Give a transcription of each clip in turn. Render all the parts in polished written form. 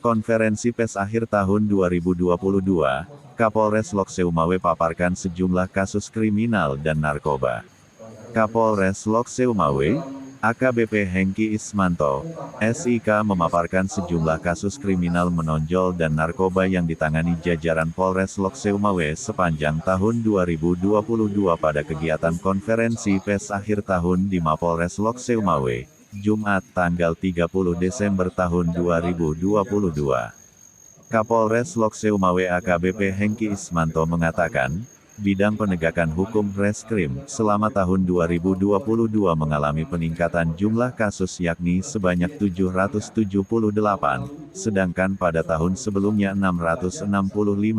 Konferensi pers akhir tahun 2022, Kapolres Lokseumawe paparkan sejumlah kasus kriminal dan narkoba. Kapolres Lokseumawe, AKBP Hengki Ismanto, SIK memaparkan sejumlah kasus kriminal menonjol dan narkoba yang ditangani jajaran Polres Lokseumawe sepanjang tahun 2022 pada kegiatan konferensi pers akhir tahun di Mapolres Lokseumawe. Jumat tanggal 30 Desember tahun 2022. Kapolres Lokseumawe AKBP Hengki Ismanto mengatakan, bidang penegakan hukum Reskrim selama tahun 2022 mengalami peningkatan jumlah kasus yakni sebanyak 778, sedangkan pada tahun sebelumnya 665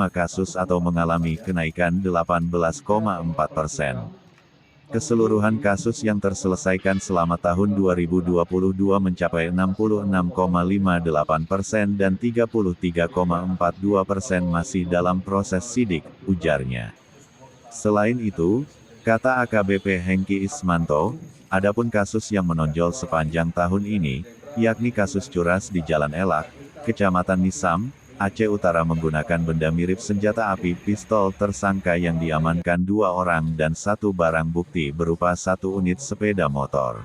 kasus atau mengalami kenaikan 18,4%. Keseluruhan kasus yang terselesaikan selama tahun 2022 mencapai 66,58% dan 33,42% masih dalam proses sidik, ujarnya. Selain itu, kata AKBP Hengki Ismanto, adapun kasus yang menonjol sepanjang tahun ini, yakni kasus curas di Jalan Elak, Kecamatan Nisam, Aceh Utara menggunakan benda mirip senjata api pistol tersangka yang diamankan 2 orang dan 1 barang bukti berupa 1 unit sepeda motor.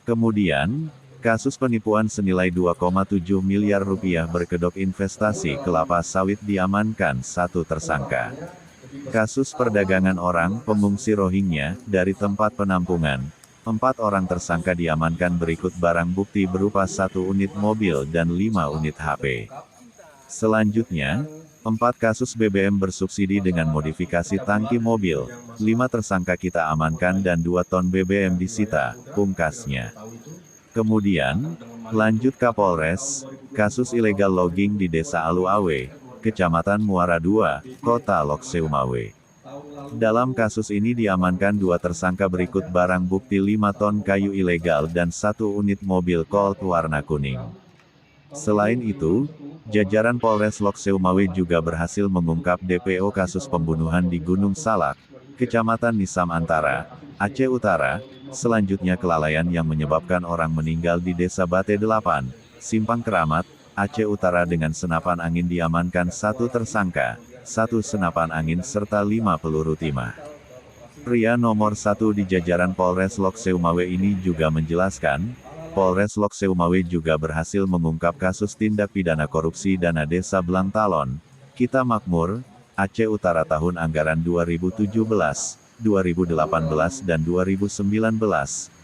Kemudian, kasus penipuan senilai 2,7 miliar rupiah berkedok investasi kelapa sawit diamankan 1 tersangka. Kasus perdagangan orang pengungsi Rohingya dari tempat penampungan, 4 orang tersangka diamankan berikut barang bukti berupa 1 unit mobil dan 5 unit HP. Selanjutnya, 4 kasus BBM bersubsidi dengan modifikasi tangki mobil, 5 tersangka kita amankan dan 2 ton BBM disita, pungkasnya. Kemudian, lanjut Kapolres, kasus ilegal logging di Desa Aluawe, Kecamatan Muara II, Kota Lokseumawe. Dalam kasus ini diamankan 2 tersangka berikut barang bukti 5 ton kayu ilegal dan 1 unit mobil Colt warna kuning. Selain itu, jajaran Polres Lokseumawe juga berhasil mengungkap DPO kasus pembunuhan di Gunung Salak, Kecamatan Nisam Antara, Aceh Utara, selanjutnya kelalaian yang menyebabkan orang meninggal di Desa Bate 8, Simpang Keramat, Aceh Utara dengan senapan angin diamankan 1 tersangka, 1 senapan angin serta 5 peluru timah. Pria nomor 1 di jajaran Polres Lokseumawe ini juga menjelaskan, Polres Lokseumawe juga berhasil mengungkap kasus tindak pidana korupsi dana desa Blangtalon, Kita Makmur, Aceh Utara tahun anggaran 2017, 2018 dan 2019,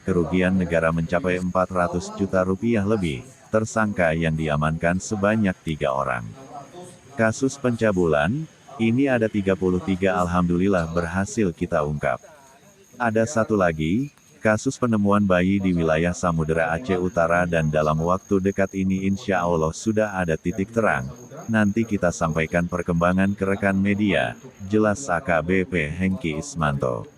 kerugian negara mencapai 400 juta rupiah lebih, tersangka yang diamankan sebanyak 3 orang. Kasus pencabulan, ini ada 33 alhamdulillah berhasil kita ungkap. Ada 1 lagi, kasus penemuan bayi di wilayah Samudera Aceh Utara dan dalam waktu dekat ini insya Allah sudah ada titik terang. Nanti kita sampaikan perkembangan ke rekan media, jelas AKBP Hengki Ismanto.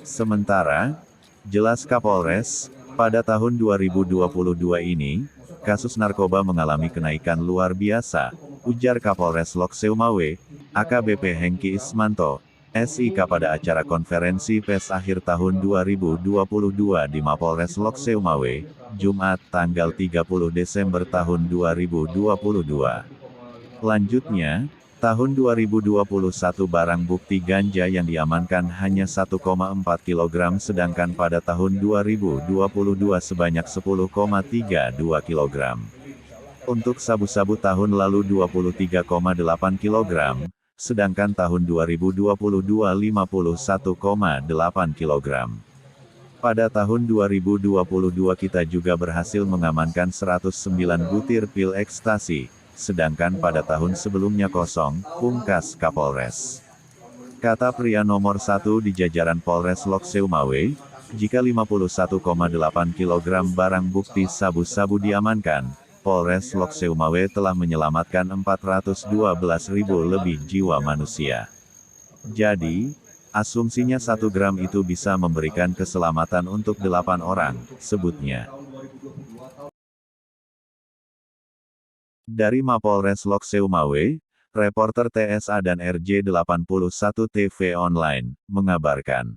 Sementara, jelas Kapolres, pada tahun 2022 ini, kasus narkoba mengalami kenaikan luar biasa, ujar Kapolres Lokseumawe, AKBP Hengki Ismanto, SIK pada acara konferensi pers akhir tahun 2022 di Mapolres Lokseumawe, Jumat tanggal 30 Desember tahun 2022. Lanjutnya, tahun 2021 barang bukti ganja yang diamankan hanya 1,4 kg sedangkan pada tahun 2022 sebanyak 10,32 kg. Untuk sabu-sabu tahun lalu 23,8 kg. Sedangkan tahun 2022 51,8 kg. Pada tahun 2022 kita juga berhasil mengamankan 109 butir pil ekstasi, sedangkan pada tahun sebelumnya kosong, pungkas Kapolres. Kata pria nomor 1 di jajaran Polres Lokseumawe, jika 51,8 kg barang bukti sabu-sabu diamankan, Polres Lokseumawe telah menyelamatkan 412.000 lebih jiwa manusia. Jadi, Asumsinya 1 gram itu bisa memberikan keselamatan untuk 8 orang, sebutnya. Dari Mapolres Lok Seumawe, reporter TSA dan RJ81 TV Online, mengabarkan.